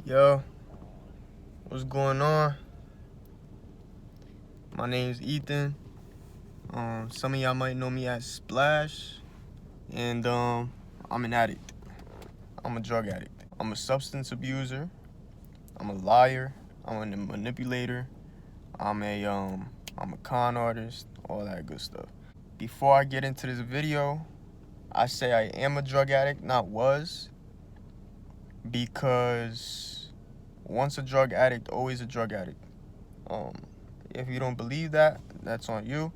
Yo, what's going on? My name's Ethan. Some of y'all might know me as Splash, and I'm an addict. I'm a drug addict. I'm a substance abuser. I'm a liar. I'm a manipulator. I'm a con artist. All that good stuff. Before I get into this video, I say I am a drug addict, not was, because once a drug addict, always a drug addict. If you don't believe that, that's on you.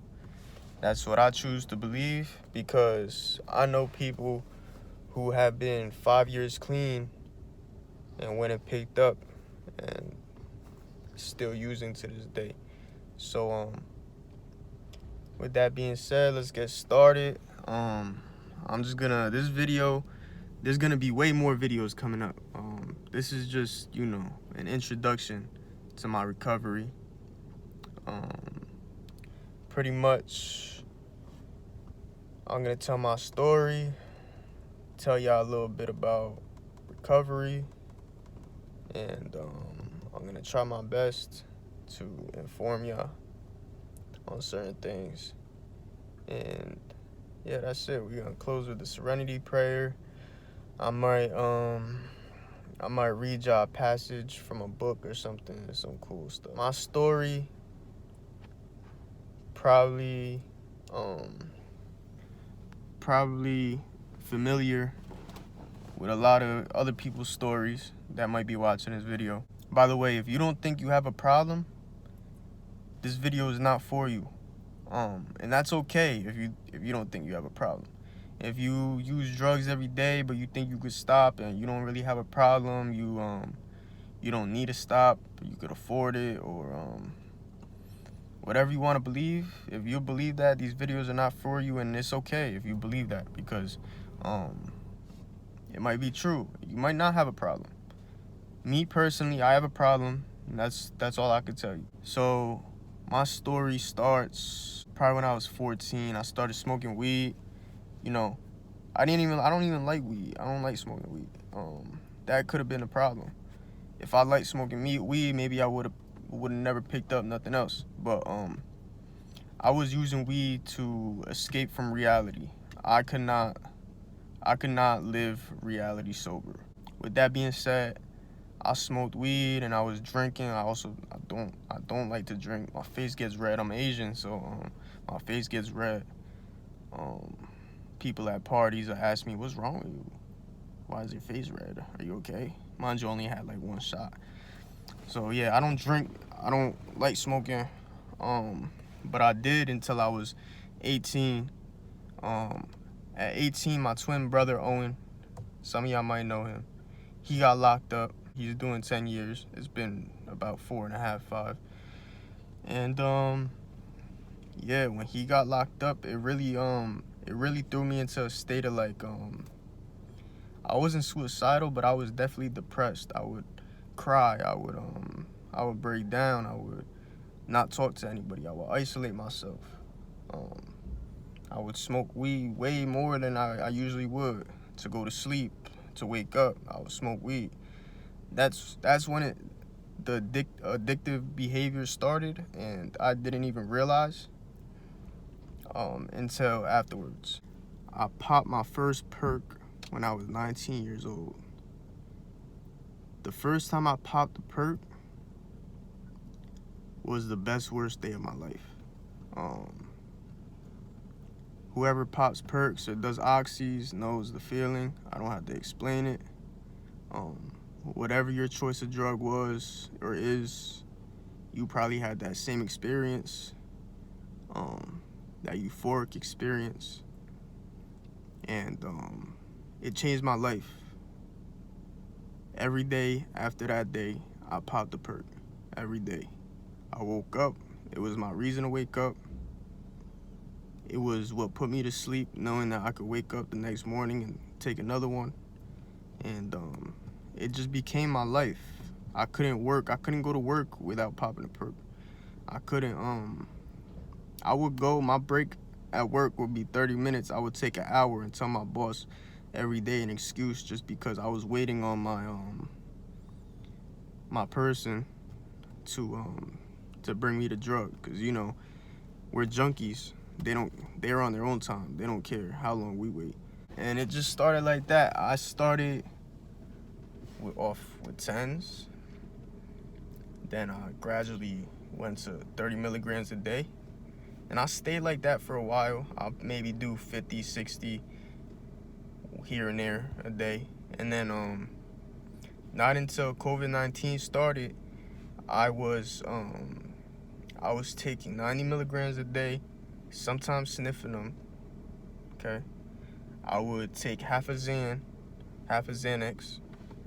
That's what I choose to believe, because I know people who have been 5 years clean and went and picked up and still using to this day. So with that being said, let's get started. There's gonna be way more videos coming up. This is just, an introduction to my recovery. Pretty much, I'm gonna tell my story, tell y'all a little bit about recovery, and I'm gonna try my best to inform y'all on certain things. And yeah, that's it. We're gonna close with the serenity prayer. I might read y'all a passage from a book or something, some cool stuff. My story probably familiar with a lot of other people's stories that might be watching this video. By the way, if you don't think you have a problem, this video is not for you. And that's okay if you don't think you have a problem. If you use drugs every day but you think you could stop and you don't really have a problem, you don't need to stop, you could afford it, or whatever you want to believe. If you believe that, these videos are not for you, and it's okay if you believe that, because it might be true. You might not have a problem. Me personally, I have a problem, and that's all I could tell you. So my story starts probably when I was 14. I started smoking weed. I don't even like weed. I don't like smoking weed. That could have been a problem. If I liked smoking weed, maybe I would have never picked up nothing else. But I was using weed to escape from reality. I could not live reality sober. With that being said, I smoked weed and I was drinking. I don't like to drink. My face gets red. I'm Asian, so my face gets red. People at parties will ask me, "What's wrong with you? Why is your face red? Are you okay?" Mind you, only had like one shot. So yeah, I don't drink. I don't like smoking. But I did until I was 18. At 18, my twin brother Owen, some of y'all might know him, he got locked up. He's doing 10 years. It's been about 4.5, 5. And yeah, when he got locked up, it really threw me into a state of like, I wasn't suicidal, but I was definitely depressed. I would cry. I would break down. I would not talk to anybody. I would isolate myself. I would smoke weed way more than I usually would to go to sleep, to wake up. I would smoke weed. That's when the addictive behavior started, and I didn't even realize until afterwards. I popped my first perk when I was 19 years old. The first time I popped a perk was the worst day of my life. Whoever pops perks or does oxys knows the feeling. I don't have to explain it. Whatever your choice of drug was or is, you probably had that same experience, that euphoric experience. And it changed my life. Every day after that day, I popped a perk. Every day. I woke up. It was my reason to wake up. It was what put me to sleep, knowing that I could wake up the next morning and take another one. And it just became my life. I couldn't go to work without popping a perk. I would go, my break at work would be 30 minutes. I would take an hour and tell my boss every day an excuse, just because I was waiting on my person to bring me the drug, because you know we're junkies. They're on their own time. They don't care how long we wait. And it just started like that. I started off with 10s, then I gradually went to 30 milligrams a day, and I stayed like that for a while. I'll maybe do 50, 60 here and there a day. And then not until COVID-19 started, I was taking 90 milligrams a day, sometimes sniffing them. Okay, I would take half a Xanax,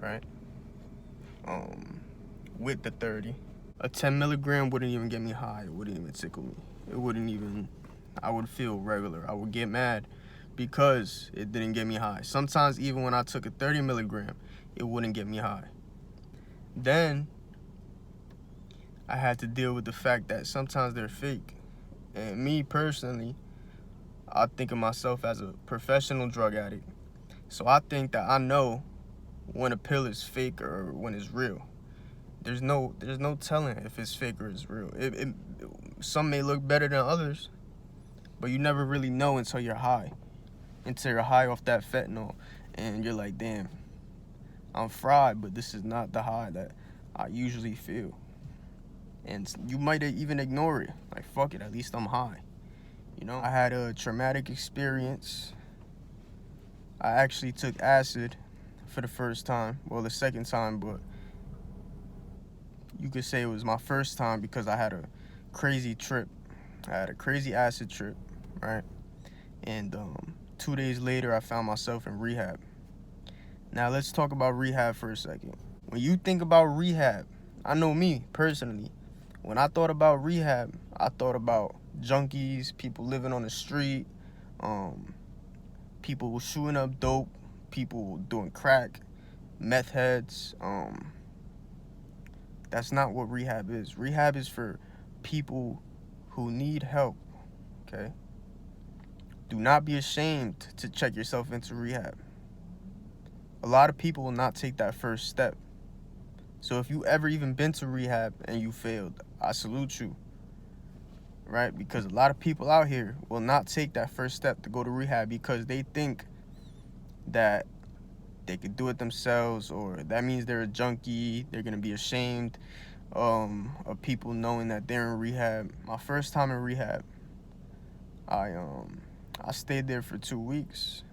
right? With the 30. A 10 milligram wouldn't even get me high. It wouldn't even tickle me. It wouldn't even, I would feel regular. I would get mad because it didn't get me high. Sometimes even when I took a 30 milligram, it wouldn't get me high. Then I had to deal with the fact that sometimes they're fake. And me personally, I think of myself as a professional drug addict. So I think that I know when a pill is fake or when it's real. There's no telling if it's fake or it's real. Some may look better than others, but you never really know until you're high. Until you're high off that fentanyl, and you're like, damn, I'm fried, but this is not the high that I usually feel. And you might even ignore it. Like, fuck it, at least I'm high. You know, I had a traumatic experience. I actually took acid for the first time. Well, the second time, but you could say it was my first time because I had a crazy trip. I had a crazy acid trip, right? And 2 days later, I found myself in rehab. Now, let's talk about rehab for a second. When you think about rehab, I know me, personally. When I thought about rehab, I thought about junkies, people living on the street, people shooting up dope, people doing crack, meth heads. That's not what rehab is. Rehab is for people who need help, okay? Do not be ashamed to check yourself into rehab. A lot of people will not take that first step. So if you ever even been to rehab and you failed, I salute you, right? Because a lot of people out here will not take that first step to go to rehab because they think that they could do it themselves, or that means they're a junkie. They're gonna be ashamed of people knowing that they're in rehab. My first time in rehab, I stayed there for 2 weeks.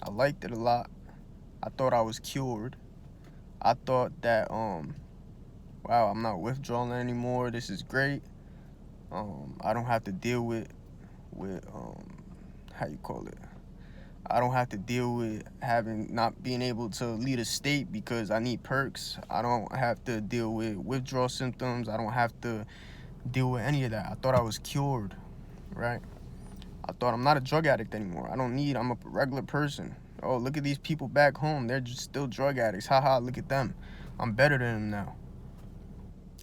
I liked it a lot. I thought I was cured. I thought that wow, I'm not withdrawing anymore. This is great. I don't have to deal with how you call it. I don't have to deal with not being able to lead a state because I need perks. I don't have to deal with withdrawal symptoms. I don't have to deal with any of that. I thought I was cured, right? I thought I'm not a drug addict anymore. I'm a regular person. Oh, look at these people back home. They're just still drug addicts. Haha, look at them. I'm better than them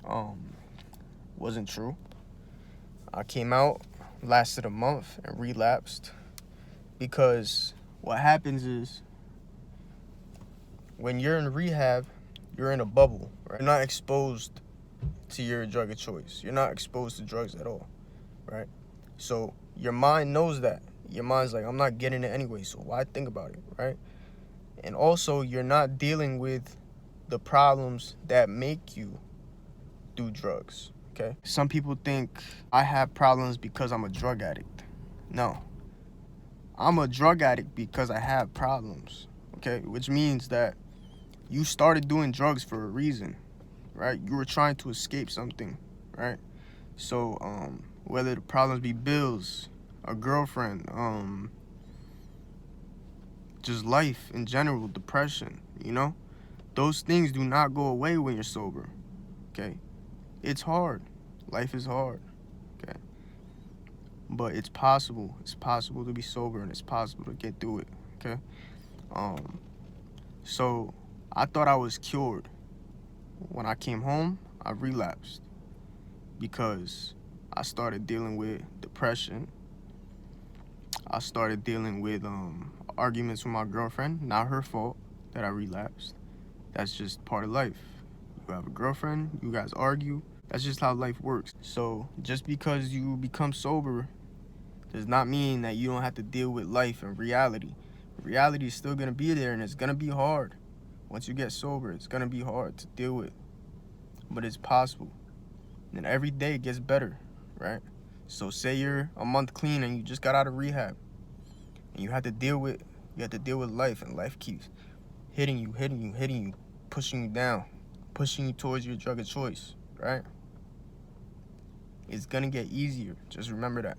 now. Wasn't true. I came out, lasted a month, and relapsed. Because what happens is, when you're in rehab, you're in a bubble, right? You're not exposed to your drug of choice. You're not exposed to drugs at all, right? So your mind knows that. Your mind's like, I'm not getting it anyway, so why think about it, right? And also, you're not dealing with the problems that make you do drugs, okay? Some people think I have problems because I'm a drug addict. No. I'm a drug addict because I have problems, okay? Which means that you started doing drugs for a reason, right? You were trying to escape something, right? So, whether the problems be bills, a girlfriend, just life in general, depression, you know? Those things do not go away when you're sober, okay? It's hard. Life is hard, okay? But it's possible. It's possible to be sober, and it's possible to get through it, okay? So I thought I was cured. When I came home, I relapsed because I started dealing with depression. I started dealing with arguments with my girlfriend. Not her fault that I relapsed. That's just part of life, you have a girlfriend, you guys argue. That's just how life works. So just because you become sober does not mean that you don't have to deal with life and reality. Reality is still gonna be there, and it's gonna be hard. Once you get sober, it's gonna be hard to deal with, but it's possible. And every day it gets better, right? So say you're a month clean and you just got out of rehab, and you have to deal with life, and life keeps hitting you, pushing you down, pushing you towards your drug of choice, right? It's gonna get easier. Just remember that.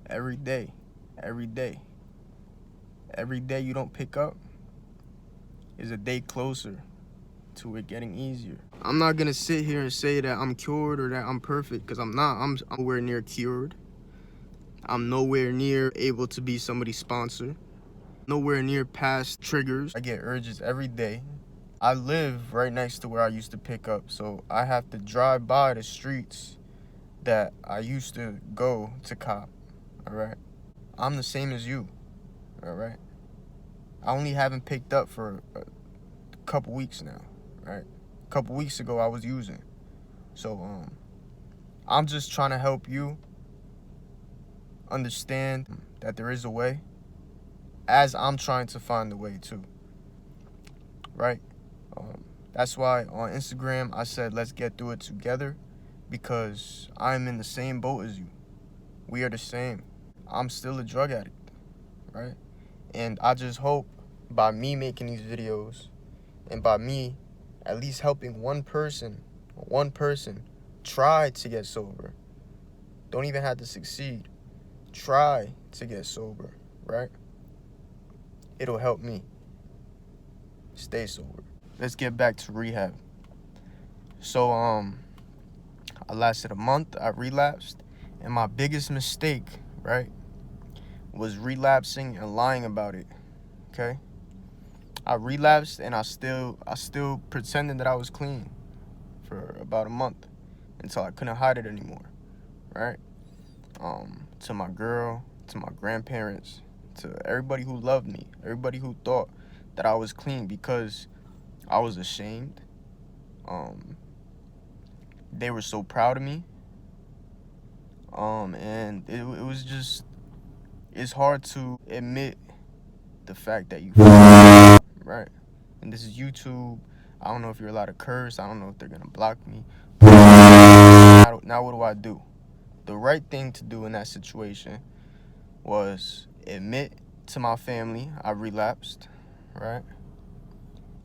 Every day, every day, every day you don't pick up is a day closer to it getting easier. I'm not gonna sit here and say that I'm cured or that I'm perfect, because I'm not. I'm nowhere near cured. I'm nowhere near able to be somebody's sponsor. Nowhere near past triggers. I get urges every day. I live right next to where I used to pick up, so I have to drive by the streets that I used to go to cop, all right? I'm the same as you, all right? I only haven't picked up for a couple weeks now, right? A couple weeks ago I was using. So I'm just trying to help you understand that there is a way, as I'm trying to find the way too, right? That's why on Instagram I said let's get through it together, because I'm in the same boat as you. We are the same. I'm still a drug addict, right? And I just hope by me making these videos and by me at least helping one person try to get sober. Don't even have to succeed. Try to get sober, right? It'll help me stay sober. Let's get back to rehab. So I lasted a month, I relapsed, and my biggest mistake, right, was relapsing and lying about it. Okay? I relapsed and I still pretended that I was clean for about a month until I couldn't hide it anymore, right? To my girl, to my grandparents, to everybody who loved me, everybody who thought that I was clean, because I was ashamed. They were so proud of me. And it was just, it's hard to admit the fact that you right? And this is YouTube. I don't know if you're allowed to curse. I don't know if they're gonna block me. Now what do I do? The right thing to do in that situation was admit to my family I relapsed, right?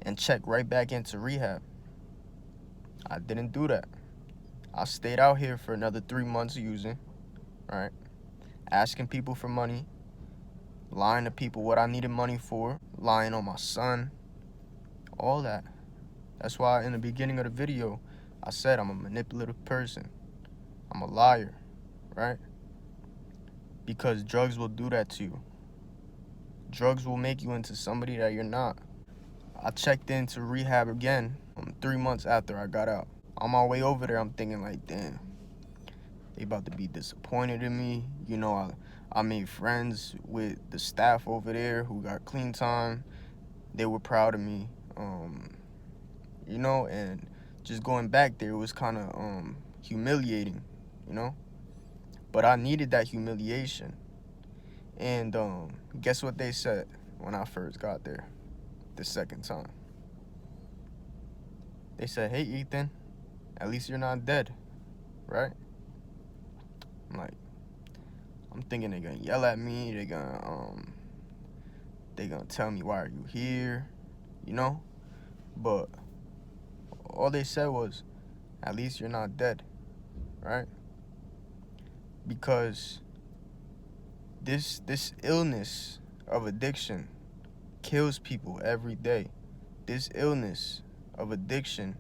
And check right back into rehab. I didn't do that. I stayed out here for another 3 months using, right? Asking people for money, lying to people what I needed money for, lying on my son, all that. That's why in the beginning of the video, I said I'm a manipulative person. I'm a liar, right? Because drugs will do that to you. Drugs will make you into somebody that you're not. I checked into rehab again 3 months after I got out. On my way over there, I'm thinking like, damn, they about to be disappointed in me. You know, I made friends with the staff over there who got clean time. They were proud of me. You know, and just going back there, it was kind of humiliating, you know? But I needed that humiliation. And guess what they said when I first got there the second time? They said, hey, Ethan, at least you're not dead, right? I'm thinking they're gonna yell at me, they're gonna tell me, why are you here, you know? But all they said was, at least you're not dead, right? Because this illness of addiction kills people every day. This illness of addiction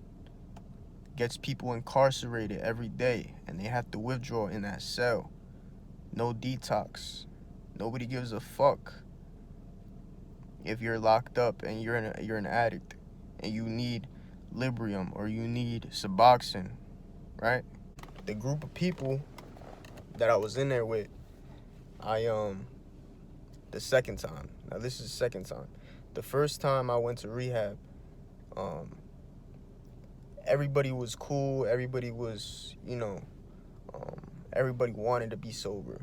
gets people incarcerated every day, and they have to withdraw in that cell. No detox. Nobody gives a fuck if you're locked up and you're an addict and you need Librium or you need Suboxone, right? The group of people that I was in there with, the second time. Now this is the second time. The first time I went to rehab, everybody was cool, everybody was, everybody wanted to be sober.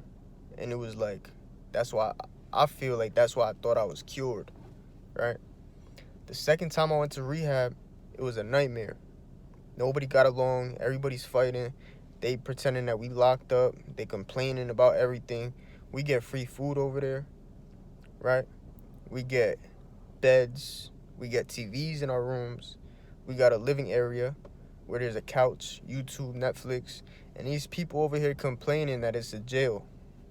And it was like, that's why I feel like that's why I thought I was cured, right? The second time I went to rehab, it was a nightmare. Nobody got along, everybody's fighting. They pretending that we locked up, they complaining about everything. We get free food over there, right? We get beds, we get TVs in our rooms. We got a living area where there's a couch, YouTube, Netflix, and these people over here complaining that it's a jail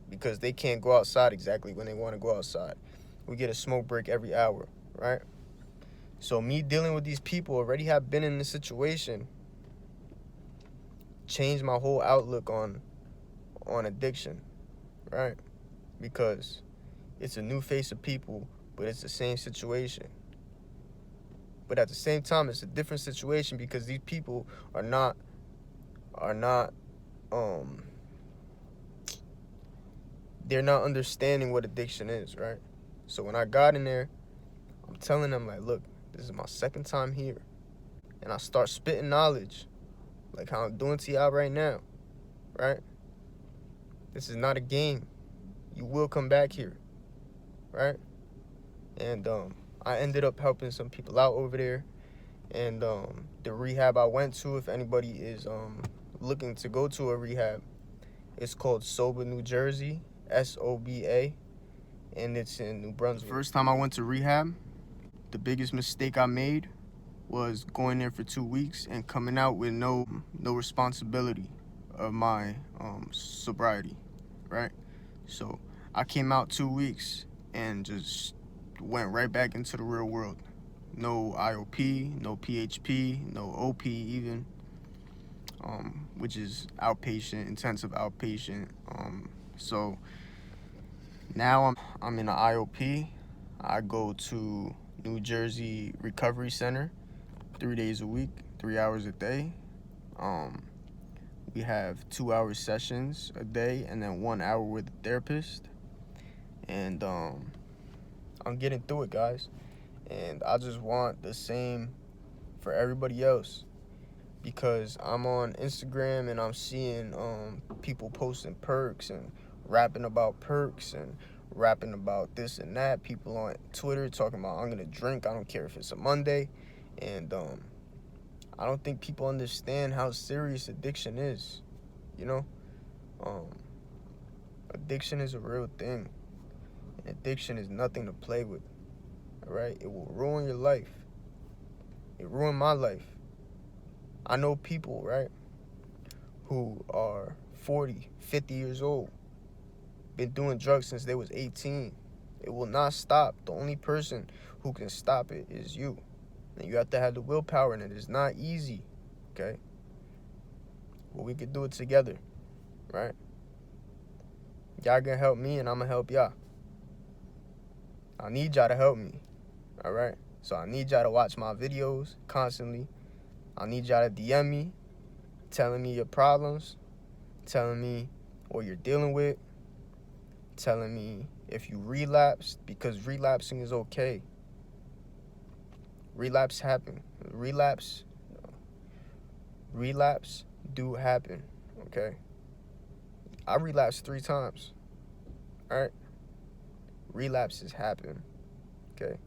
because they can't go outside exactly when they want to go outside. We get a smoke break every hour, right? So me dealing with these people already have been in this situation, changed my whole outlook on addiction, right? Because it's a new face of people, but it's the same situation. But at the same time, it's a different situation because these people are not they're not understanding what addiction is, right? So when I got in there, I'm telling them, like, look, this is my second time here. And I start spitting knowledge, like how I'm doing to y'all right now, right? This is not a game. You will come back here, right? And I ended up helping some people out over there. And the rehab I went to, if anybody is looking to go to a rehab, it's called Sober New Jersey, SOBA, and it's in New Brunswick. First time I went to rehab, the biggest mistake I made was going there for 2 weeks and coming out with no responsibility of my sobriety, right? So I came out 2 weeks and just went right back into the real world. No IOP, no PHP, no OP even, which is outpatient, intensive outpatient. So now I'm in an IOP. I go to New Jersey Recovery Center 3 days a week, 3 hours a day. We have 2-hour sessions a day and then 1 hour with a therapist. And I'm getting through it, guys. And I just want the same for everybody else, because I'm on Instagram and I'm seeing people posting perks and rapping about perks and rapping about this and that. People on Twitter talking about, I'm gonna drink, I don't care if it's a Monday. And I don't think people understand how serious addiction is, you know? Addiction is a real thing. Addiction is nothing to play with, all right? It will ruin your life. It ruined my life. I know people, right, who are 40, 50 years old, been doing drugs since they was 18. It will not stop. The only person who can stop it is you. And you have to have the willpower, and it is not easy, okay? But we could do it together, right? Y'all gonna help me, and I'm gonna help y'all. I need y'all to help me, all right? So I need y'all to watch my videos constantly. I need y'all to DM me, telling me your problems, telling me what you're dealing with, telling me if you relapsed, because relapsing is okay. Relapse happen. Relapse do happen, okay? I relapsed 3 times, all right? Relapses happen, okay?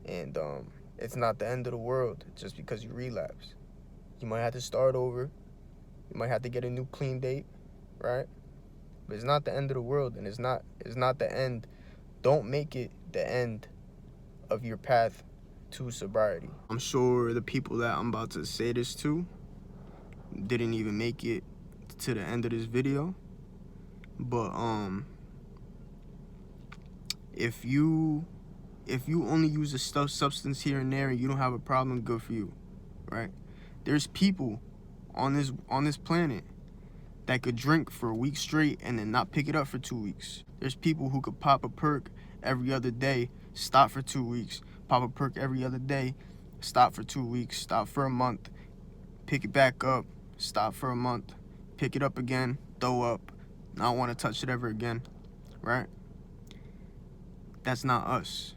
And it's not the end of the world just because you relapse. You might have to start over. You might have to get a new clean date, right? But it's not the end of the world, and it's not the end. Don't make it the end of your path to sobriety. I'm sure the people that I'm about to say this to didn't even make it to the end of this video. But if you only use a substance here and there and you don't have a problem, good for you, right? There's people on this planet that could drink for a week straight and then not pick it up for 2 weeks. There's people who could pop a perk every other day, stop for 2 weeks, pop a perk every other day, stop for 2 weeks, stop for a month, pick it back up, stop for a month, pick it up again, throw up, not want to touch it ever again, right? That's not us.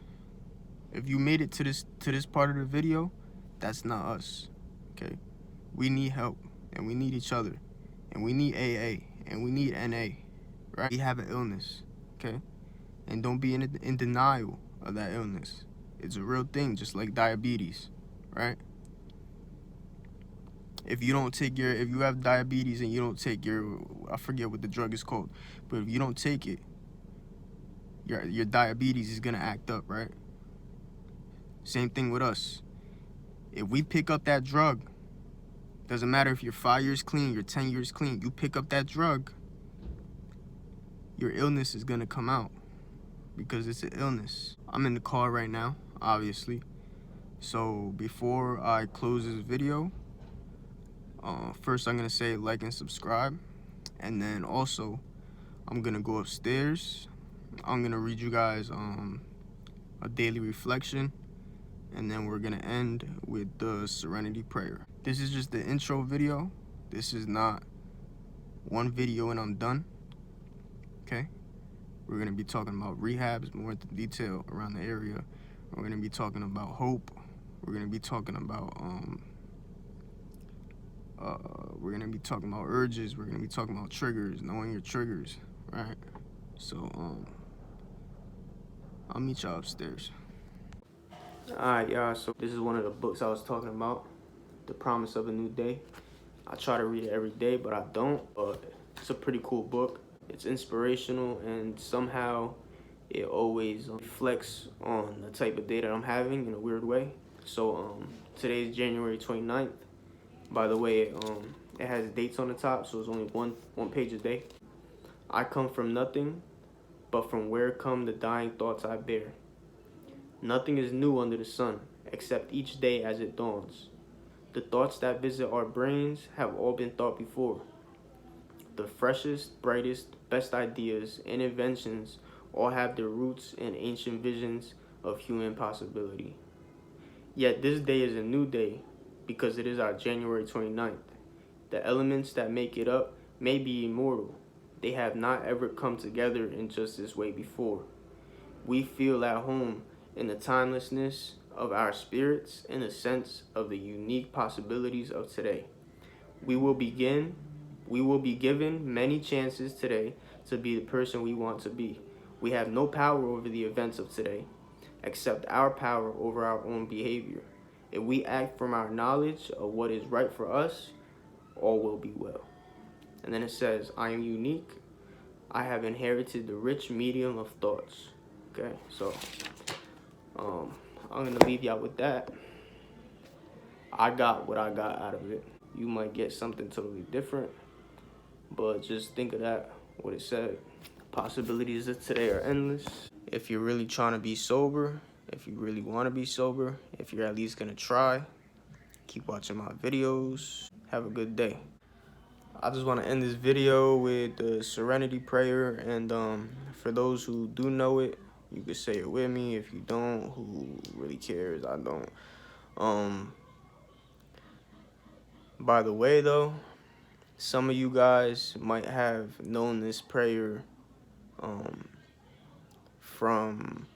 If you made it to this part of the video, that's not us, okay? okay? We need help, and we need each other, and we need AA, and we need NA, right? We have an illness, okay? And don't be in denial of that illness. It's a real thing, just like diabetes, right? If you have diabetes and you don't take I forget what the drug is called, but if you don't take it, your diabetes is gonna act up, right? Same thing with us. If we pick up that drug, doesn't matter if you're 5 years clean, you're 10 years clean, you pick up that drug, your illness is gonna come out because it's an illness. I'm in the car right now, obviously. So before I close this video, first I'm gonna say like and subscribe, and then also I'm gonna go upstairs. I'm gonna read you guys a daily reflection, and then we're gonna end with the serenity prayer. This is just the intro video. This is not one video and I'm done, okay? We're gonna be talking about rehabs, more into detail around the area. We're gonna be talking about hope. We're gonna be talking about urges. We're gonna be talking about triggers, knowing your triggers, right? So I'll meet y'all upstairs. Alright, y'all, so this is one of the books I was talking about, The Promise of a New Day. I try to read it every day, but I don't. But it's a pretty cool book. It's inspirational, and somehow it always reflects on the type of day that I'm having in a weird way. So today's January 29th. By the way, it has dates on the top, so it's only one page a day. I come from nothing, but from where come the dying thoughts I bear. Nothing is new under the sun, except each day as it dawns. The thoughts that visit our brains have all been thought before. The freshest, brightest, best ideas and inventions all have their roots in ancient visions of human possibility. Yet this day is a new day because it is our January 29th. The elements that make it up may be immortal. They have not ever come together in just this way before. We feel at home in the timelessness of our spirits and the sense of the unique possibilities of today. We will be given many chances today to be the person we want to be. We have no power over the events of today, except our power over our own behavior. If we act from our knowledge of what is right for us, all will be well. And then it says, I am unique. I have inherited the rich medium of thoughts. Okay, so I'm gonna leave y'all with that. I got what I got out of it. You might get something totally different, but just think of that, what it said. Possibilities of today are endless. If you're really trying to be sober, if you really want to be sober, if you're at least gonna try, keep watching my videos. Have a good day. I just want to end this video with the serenity prayer, and for those who do know it, you can say it with me. If you don't, who really cares? I don't. By the way, though, some of you guys might have known this prayer from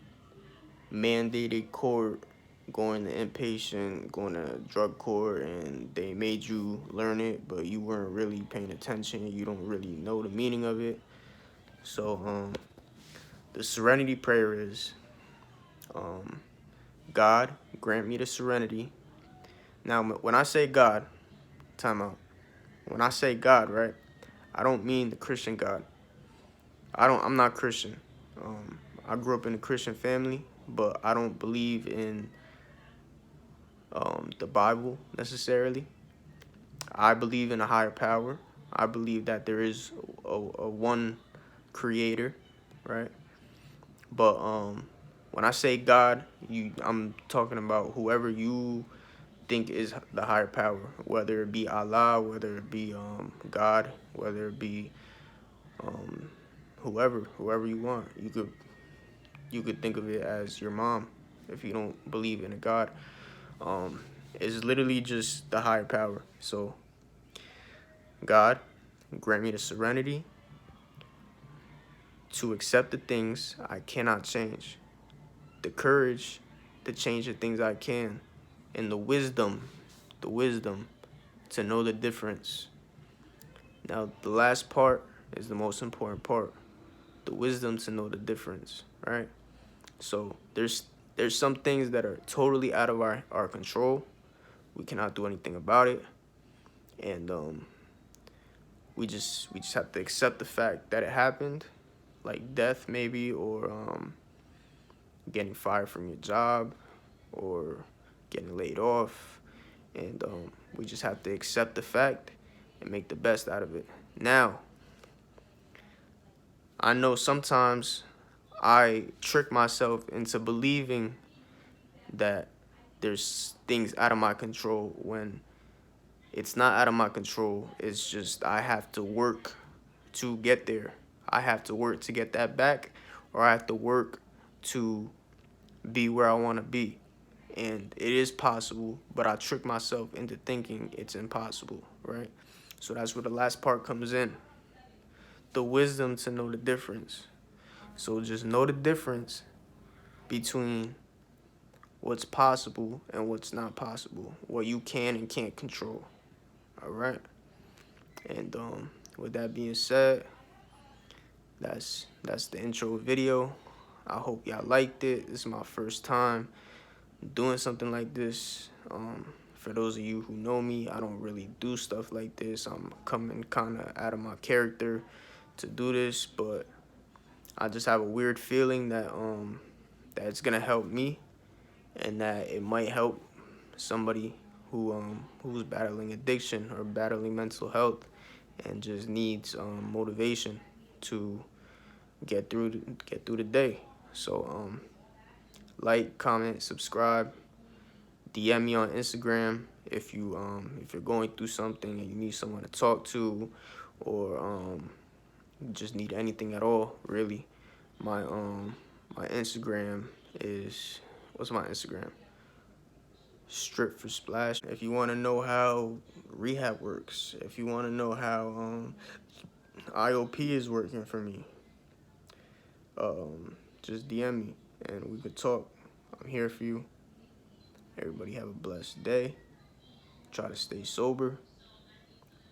mandated court, going to inpatient, going to drug court, and they made you learn it, but you weren't really paying attention. You don't really know the meaning of it. So the serenity prayer is, God, grant me the serenity. Now, when I say God, time out. When I say God, right, I don't mean the Christian God. I'm not Christian. I grew up in a Christian family, but I don't believe in the Bible necessarily. I believe in a higher power. I believe that there is a one creator, right? But when I say God, I'm talking about whoever you think is the higher power, whether it be Allah, whether it be God, whether it be whoever you want. You could think of it as your mom if you don't believe in a God. It's literally just the higher power. So God, grant me the serenity to accept the things I cannot change, the courage to change the things I can, and the wisdom to know the difference. Now, the last part is the most important part. The wisdom to know the difference, right? So there's some things that are totally out of our control. We cannot do anything about it. And we just have to accept the fact that it happened, like death maybe, or getting fired from your job, or getting laid off. And we just have to accept the fact and make the best out of it. Now, I know sometimes I trick myself into believing that there's things out of my control when it's not out of my control. It's just I have to work to get there. I have to work to get that back, or I have to work to be where I want to be. And it is possible, but I trick myself into thinking it's impossible, right? So that's where the last part comes in. The wisdom to know the difference. So just know the difference between what's possible and what's not possible, what you can and can't control. All right? And with that being said, that's the intro video. I hope y'all liked it. This is my first time doing something like this. For those of you who know me, I don't really do stuff like this. I'm coming kind of out of my character to do this, but I just have a weird feeling that that it's gonna help me, and that it might help somebody who's battling addiction or battling mental health and just needs motivation to get through the day. So like, comment, subscribe, DM me on Instagram if you're going through something and you need someone to talk to, or just need anything at all, really. My Instagram is, what's my Instagram? Strip for Splash. If you want to know how rehab works, if you want to know how IOP is working for me, just DM me and we could talk. I'm here for you. Everybody have a blessed day. Try to stay sober.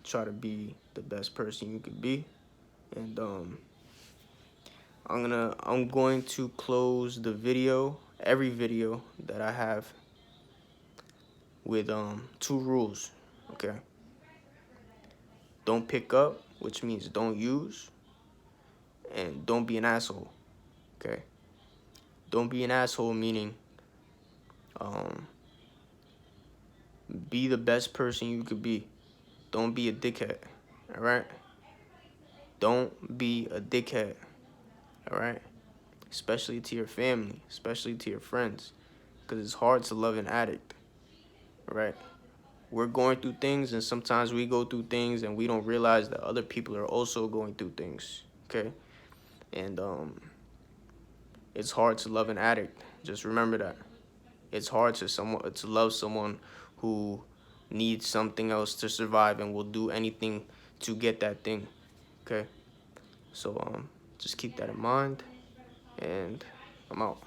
Try to be the best person you could be. And I'm going to close the video, every video that I have, with 2 rules. Okay? Don't pick up, which means don't use, and don't be an asshole. Okay? Don't be an asshole, meaning be the best person you could be. Don't be a dickhead. All right? Don't be a dickhead. All right? Especially to your family, especially to your friends, because it's hard to love an addict. All right? We're going through things, and sometimes we go through things and we don't realize that other people are also going through things. Okay? And it's hard to love an addict. Just remember that. It's hard to love someone who needs something else to survive and will do anything to get that thing. Okay? So just keep that in mind, and I'm out.